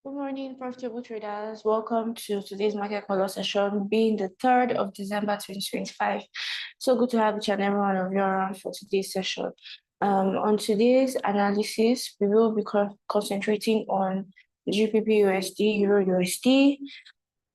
Good morning, profitable traders. Welcome to today's market color session, being the 3rd of December 2025. So good to have each and every one of you around for today's session. On today's analysis, we will be concentrating on GBP USD, Euro USD,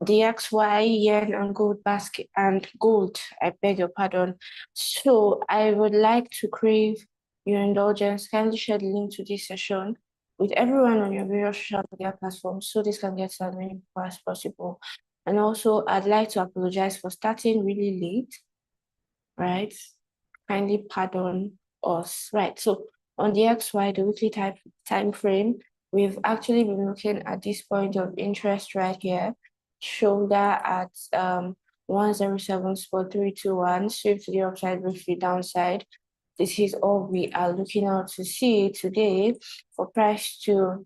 DXY, yen, and gold basket, and gold. I beg your pardon. So I would like to crave your indulgence. Kindly share the link to this session with everyone on your various social media platforms so this can get to as many people as possible. And also, I'd like to apologize for starting really late, right? Kindly pardon us. Right, so on the XY, the weekly time frame, we've actually been looking at this point of interest right here, shoulder at 107.321, sweep to the upside, break to the downside. This is all we are looking out to see today for price to,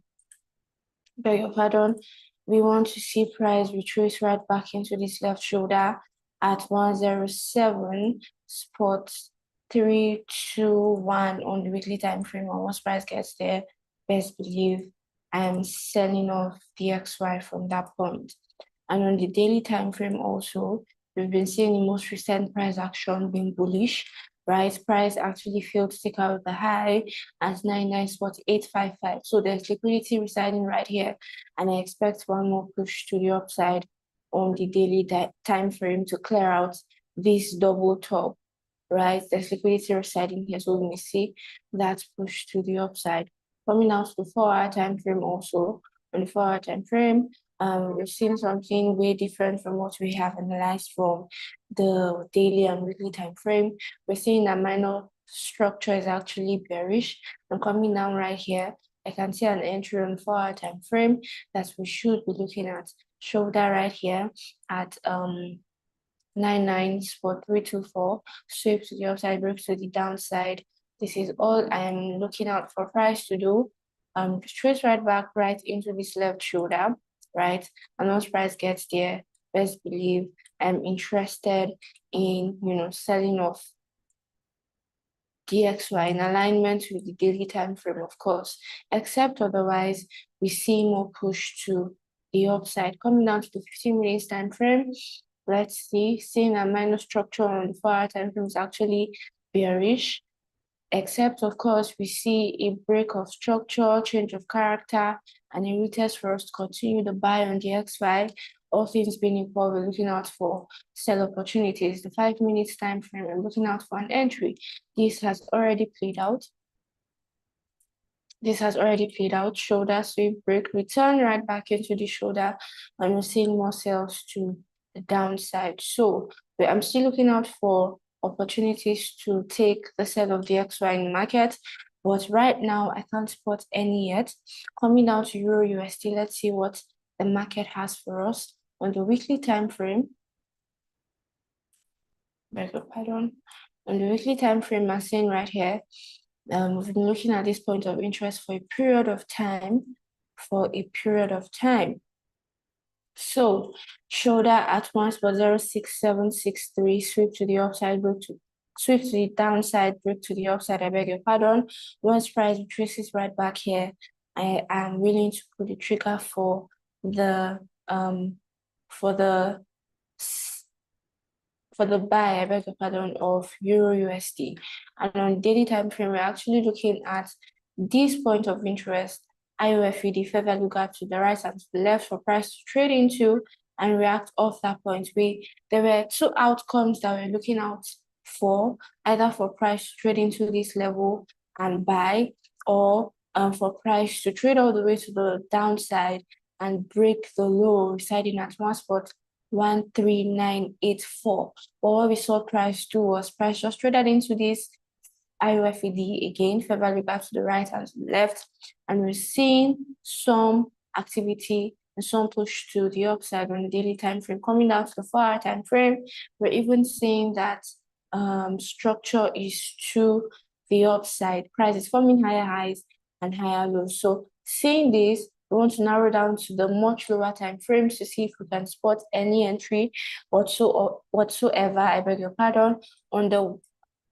beg your pardon, we want to see price retrace right back into this left shoulder at 107.321 on the weekly time frame. And once price gets there, best believe I'm selling off DXY from that point. And on the daily time frame also, we've been seeing the most recent price action being bullish, right? Price actually failed to take out the high at 99.855. So there's liquidity residing right here, and I expect one more push to the upside on the daily time frame to clear out this double top, right? There's liquidity residing here, so we may see that push to the upside. Coming out to the 4-hour time frame also, on the 4-hour time frame, we've seen something way different from what we have analyzed from the daily and weekly time frame. We're seeing that minor structure is actually bearish, and coming down right here, I can see an entry on 4-hour time frame that we should be looking at. Shoulder right here at 99.324, sweep to the upside, break to the downside. This is all I am looking out for price to do. Trace right back right into this left shoulder, right? And once price gets there, best believe I'm interested in, selling off DXY in alignment with the daily time frame, of course, except otherwise, we see more push to the upside. Coming down to the 15 minutes time frame, let's see, seeing a minor structure on the 4-hour time frame is actually bearish, except, of course, we see a break of structure, change of character, and a retest for us to continue the buy on the XY. All things being equal, we're looking out for sell opportunities. The 5 minutes time frame, we're looking out for an entry. This has already played out. Shoulder, sweep, break, return right back into the shoulder, and we're seeing more sales to the downside. So I'm still looking out for opportunities to take the sell of the XY in the market, but right now I can't spot any yet. Coming down to Euro USD, let's see what the market has for us on the weekly time frame. On the weekly time frame, I'm saying right here, we've been looking at this point of interest for a period of time. So shoulder at 1.06763, sweep to the upside, sweep to the downside, break to the upside, I beg your pardon. Once price retraces right back here, I am willing to pull the trigger for the buy, I beg your pardon, of Euro USD. And on daily time frame, we're actually looking at this point of interest, IOFED, fair value gap to the right and to the left for price to trade into and react off that point. There were two outcomes that we're looking out for, either for price to trade into this level and buy, or for price to trade all the way to the downside and break the low residing at 1.13984. But what we saw price do was price just traded into this IOFED again, fair value gap to the right and to the left, and we're seeing some activity and some push to the upside on the daily time frame. Coming down to the 4-hour time frame, we're even seeing that structure is to the upside. Price is forming higher highs and higher lows. So seeing this, we want to narrow down to the much lower time frames to see if we can spot any entry whatsoever, I beg your pardon. On the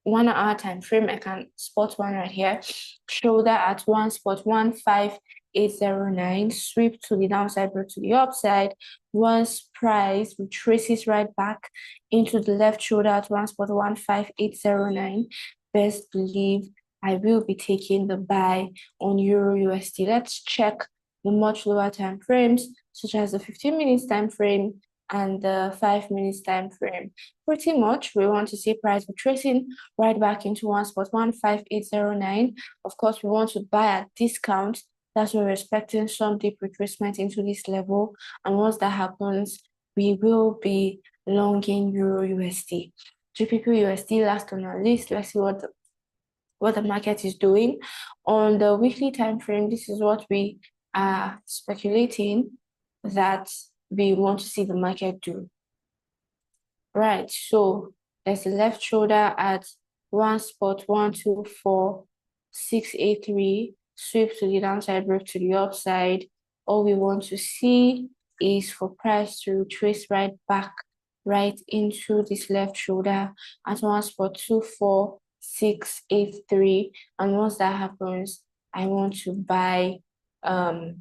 1-hour time frame, I can spot one right here. Shoulder at 1.15 809, sweep to the downside, break to the upside. Once price retraces right back into the left shoulder at 1.15809, best believe I will be taking the buy on Euro USD. Let's check the much lower time frames, such as the 15 minutes time frame and the 5 minutes time frame. Pretty much, we want to see price retracing right back into 1.15809. Of course, we want to buy at discount. That's why we're expecting some deep retracement into this level. And once that happens, we will be longing Euro USD. GBP USD, last on our list. Let's see what the market is doing. On the weekly time frame, this is what we are speculating that we want to see the market do. Right, so there's a left shoulder at 1.124683, sweep to the downside, break to the upside. All we want to see is for price to retrace right back right into this left shoulder at 1.24683. And once that happens, I want to buy GBP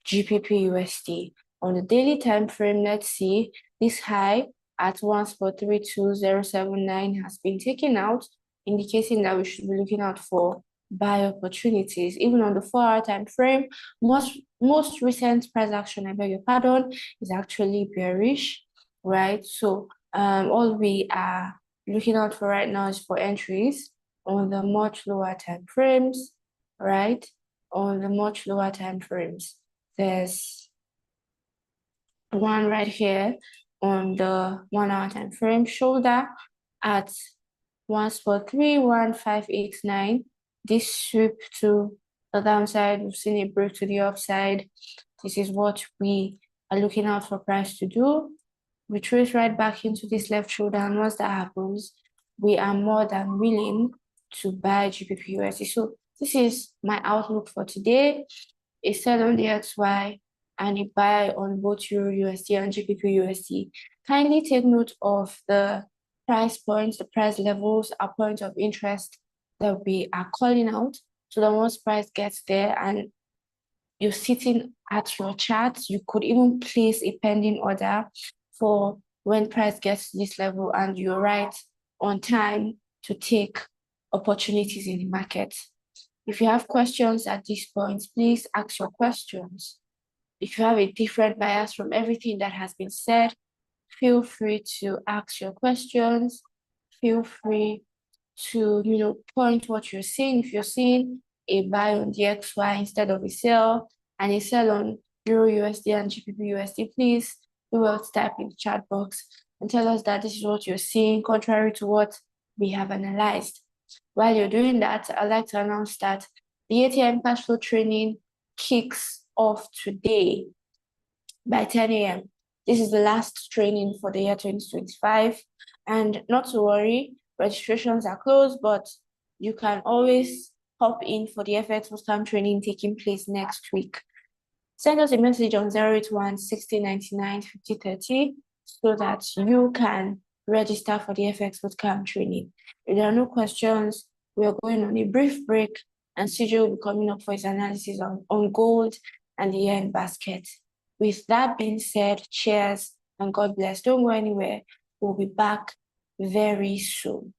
USD. On the daily time frame, let's see, this high at 1.32079 has been taken out, indicating that we should be looking out for buy opportunities. Even on the 4-hour time frame, most recent price action, I beg your pardon, is actually bearish, right? So all we are looking out for right now is for entries on the much lower time frames, right? On the much lower time frames. There's one right here on the 1-hour time frame, shoulder at 1.31589. This sweep to the downside, we've seen it break to the upside. This is what we are looking out for price to do. Retrace right back into this left shoulder, and once that happens, we are more than willing to buy GBP USD. So this is my outlook for today. A sell on DXY and a buy on both Euro USD and GBP USD. Kindly take note of the price points, the price levels, our point of interest that we are calling out. So that once price gets there and you're sitting at your chart, you could even place a pending order for when price gets to this level and you're right on time to take opportunities in the market. If you have questions at this point, please ask your questions. If you have a different bias from everything that has been said, feel free to ask your questions. Feel free to, point what you're seeing. If you're seeing a buy on DXY instead of a sell, and a sell on Euro USD and GBP USD, please do well to type in the chat box and tell us that this is what you're seeing, contrary to what we have analyzed. While you're doing that, I'd like to announce that the ATM cash flow training kicks off today by 10 a.m. This is the last training for the year 2025. And not to worry, registrations are closed, but you can always hop in for the FX Bootcamp training taking place next week. Send us a message on 081 6099 5030 so that you can register for the FX Bootcamp training. If there are no questions, we are going on a brief break, and CJ will be coming up for his analysis on gold and the yen basket. With that being said, cheers and God bless. Don't go anywhere. We'll be back very soon.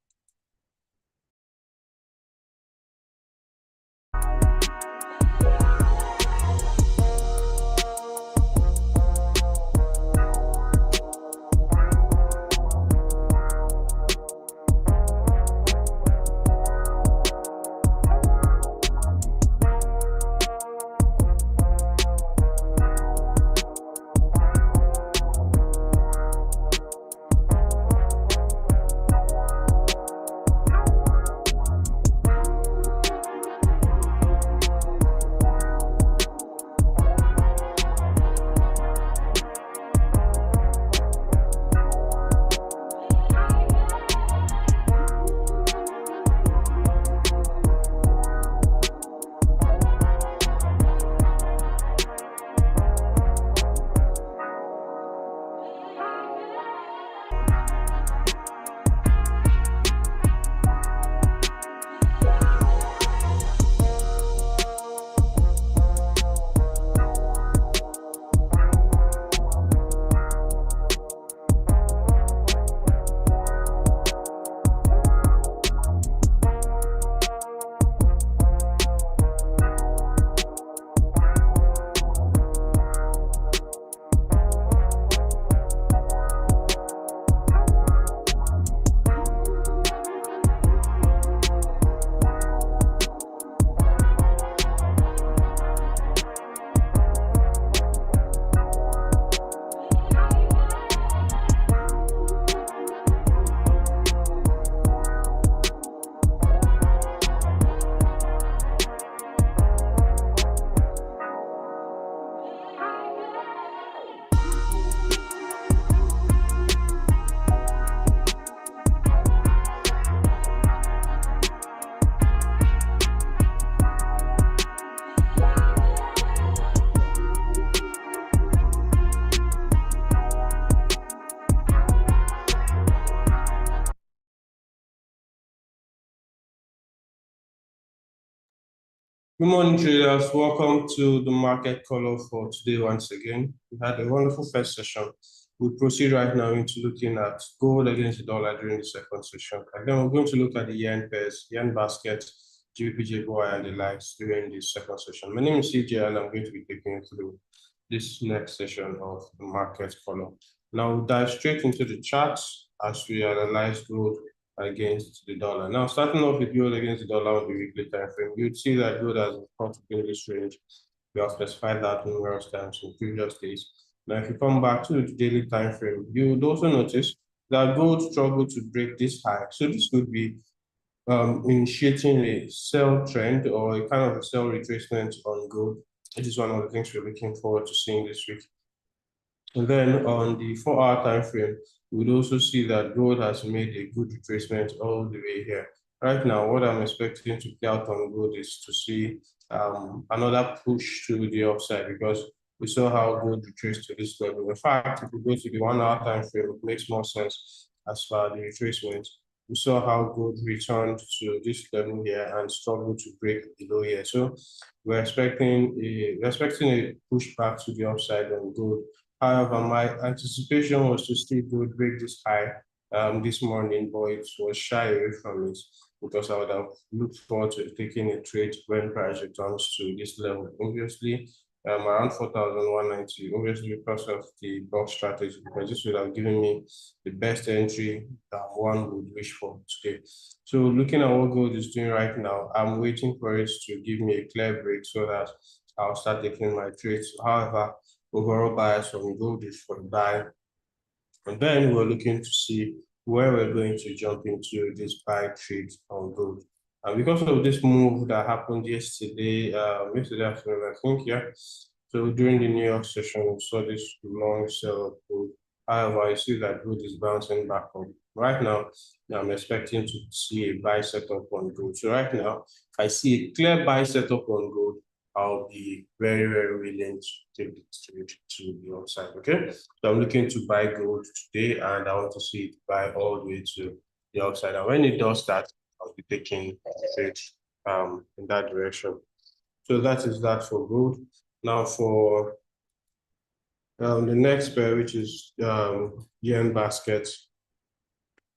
Good morning, traders. Welcome to the market color for today once again. We had a wonderful first session. We'll proceed right now into looking at gold against the dollar during the second session. And then we're going to look at the yen pairs, yen basket, GBP, JPY, and the likes during the second session. My name is CJ, and I'm going to be taking you through this next session of the market color. Now we'll dive straight into the charts as we analyze gold against the dollar. Now, starting off with gold against the dollar on the weekly time frame, you'd see that gold has caught in this range. We have specified that numerous times in previous days. Now, if you come back to the daily time frame, you would also notice that gold struggled to break this high. So this could be initiating a sell trend or a kind of a sell retracement on gold. It is one of the things we're looking forward to seeing this week. And then on the 4-hour time frame, we would also see that gold has made a good retracement all the way here. Right now, what I'm expecting to play out on gold is to see another push to the upside, because we saw how gold retraced to this level. In fact, if we go to the 1-hour time frame, it makes more sense as far as the retracement. We saw how gold returned to this level here and struggled to break below here. So we're expecting a push back to the upside on gold. However, my anticipation was to see gold break this high this morning, but it was shy away from it because I would have looked forward to taking a trade when price returns to this level. Obviously, around 4,190, obviously because of the box strategy, because this would have given me the best entry that one would wish for today. So looking at what gold is doing right now, I'm waiting for it to give me a clear break so that I'll start taking my trades. However, overall bias on gold is for buy. And then we're looking to see where we're going to jump into this buy trade on gold. And because of this move that happened yesterday afternoon, I think, yeah. So during the New York session, we saw this long sell of gold. However, I see that gold is bouncing back up. Right now, I'm expecting to see a buy setup on gold. So right now, if I see a clear buy setup on gold, I'll be very, very willing to take it to the upside. Okay, so I'm looking to buy gold today, and I want to see it buy all the way to the upside. And when it does that, I'll be taking trade in that direction. So that is that for gold. Now for the next pair, which is yen basket.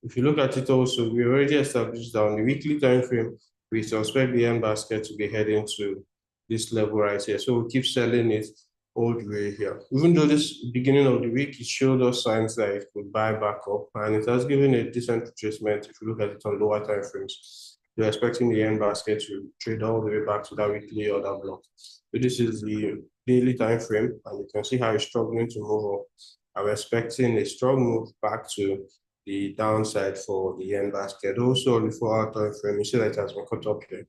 If you look at it also, we already established that on the weekly time frame, we expect the yen basket to be heading to this level right here. So we'll keep selling it all the way here. Even though this beginning of the week, it showed us signs that it could buy back up, and it has given a decent retracement if you look at it on lower time frames. You're expecting the yen basket to trade all the way back to that weekly order block. So this is the daily time frame, and you can see how it's struggling to move up. I'm expecting a strong move back to the downside for the yen basket. Also on the 4-hour time frame, you see that it has been cut up here.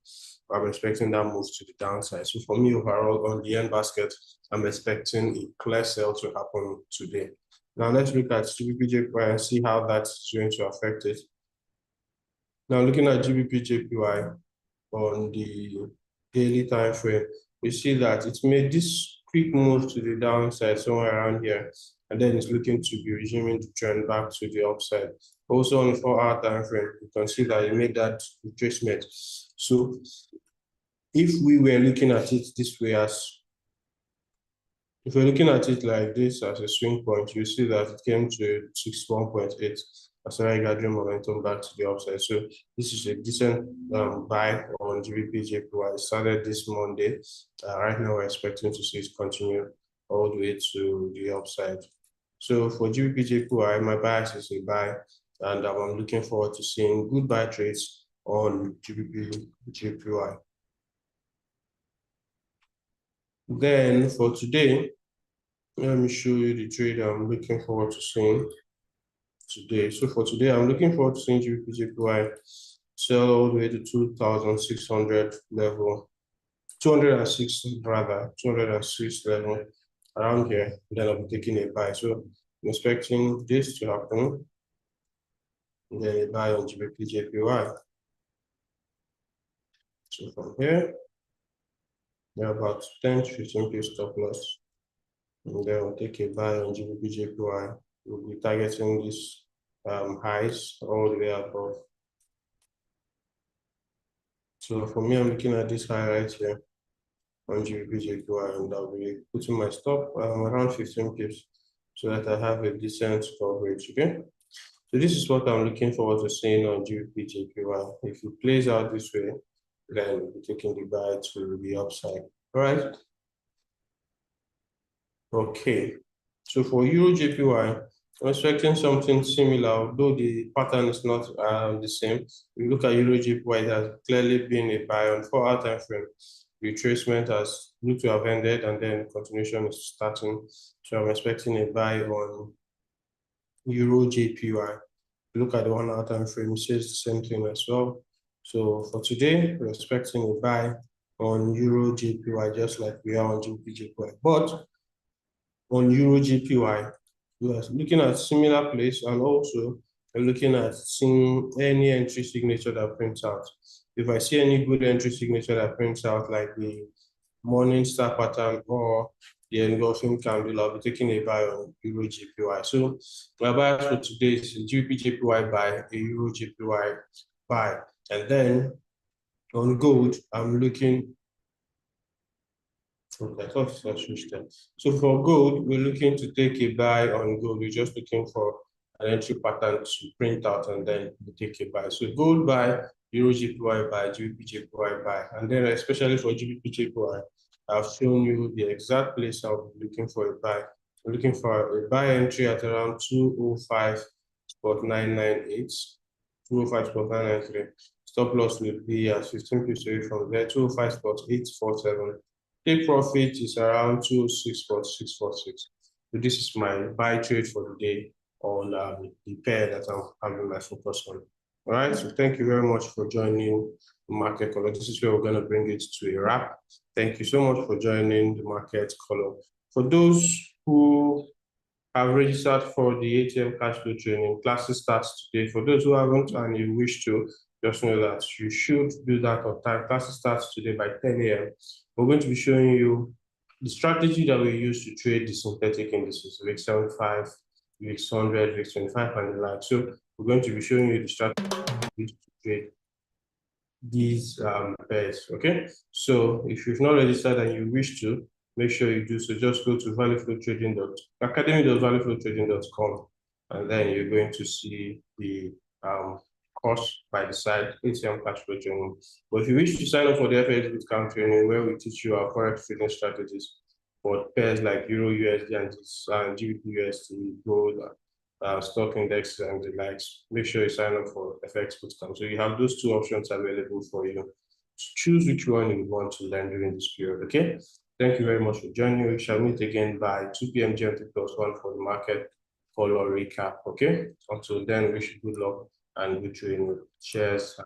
I'm expecting that move to the downside. So for me overall on the yen basket, I'm expecting a clear sell to happen today. Now let's look at GBP JPY and see how that's going to affect it. Now looking at GBP JPY on the daily time frame, we see that it's made this quick move to the downside somewhere around here, and then it's looking to be resuming the trend back to the upside. Also on the 4-hour time frame, you can see that it made that retracement. So if we were looking at it this way, if we're looking at it like this as a swing point, you see that it came to 61.8 as a gathering momentum back to the upside. So this is a decent buy on GBP JPY. It started this Monday. Right now, we're expecting to see it continue all the way to the upside. So for GBP JPY, my bias is a buy, and I'm looking forward to seeing good buy trades on GBP JPY. Then for today, let me show you the trade I'm looking forward to seeing today. So for today, I'm looking forward to seeing GBP JPY sell all the way to 2,600 level, 206 rather, 206 level around here. Then I'll be taking a buy. So I'm expecting this to happen. And then a buy on GBP JPY. So from here, there are about 10 to 15 pips stop loss. And then we'll take a buy on GBP JPY. We'll be targeting these highs all the way above. So for me, I'm looking at this high right here. on GBP JPY, and I'll be putting my stop around 15 pips so that I have a decent coverage. Okay, so this is what I'm looking forward to seeing on GBP JPY. If it plays out this way, then we'll be taking the buy to the upside. All right. Okay, so for Euro JPY, I'm expecting something similar, although the pattern is not the same. If you look at Euro JPY, it has clearly been a buy on 4-hour time frame. Retracement has looked to have ended, and then continuation is starting. So I'm expecting a buy on Euro JPY. Look at the 1-hour time frame, it says the same thing as well. So for today, we're expecting a buy on Euro JPY, just like we are on GBP JPY. But on Euro JPY, we are looking at similar place, and also we're looking at seeing any entry signature that prints out. If I see any good entry signature that prints out, like the morning star pattern or the engulfing candle, I'll be taking a buy on Euro JPY. So my buy for today is a GBP JPY buy, a Euro JPY buy, and then on gold, I'm looking. Okay, I thought I switched that. So for gold, we're looking to take a buy on gold. We're just looking for an entry pattern to print out, and then we take a buy. So gold buy, Euro JPY buy, GBP JPY buy, and then especially for GBP JPY, I've shown you the exact place I'll be looking for a buy. I'm looking for a buy entry at around 205.998, 205.993. Stop loss will be at 15 pips away from there, 205.847. Take profit is around 206.646. So this is my buy trade for the day on the pair that I'm having my focus on. All right, so thank you very much for joining the market color. This is where we're going to bring it to a wrap. Thank you so much for joining the market color. For those who have registered for the ATM cash flow training, classes starts today. For those who haven't and you wish to, just know that you should do that on time. Classes starts today by 10 a.m. We're going to be showing you the strategy that we use to trade the synthetic indices, VIX 75, VIX 100, VIX 25, and the like. So we're going to be showing you the strategy to trade these pairs. Okay, so if you've not registered and you wish to, make sure you do so. Just go to academy.valueflowtrading.com, and then you're going to see the course by the side, ATM cash flow training. But if you wish to sign up for the FX bootcamp training, where we teach you our forex trading strategies for pairs like Euro USD and GBP USD, gold, stock index and the likes, make sure you sign up for FX bootcamp. So you have those two options available for you. Choose which one you want to learn during this period. Okay. Thank you very much for joining. We shall meet again by 2 p.m. GMT +1 for the market color recap. Okay. Until then, wish you good luck and good training. Cheers.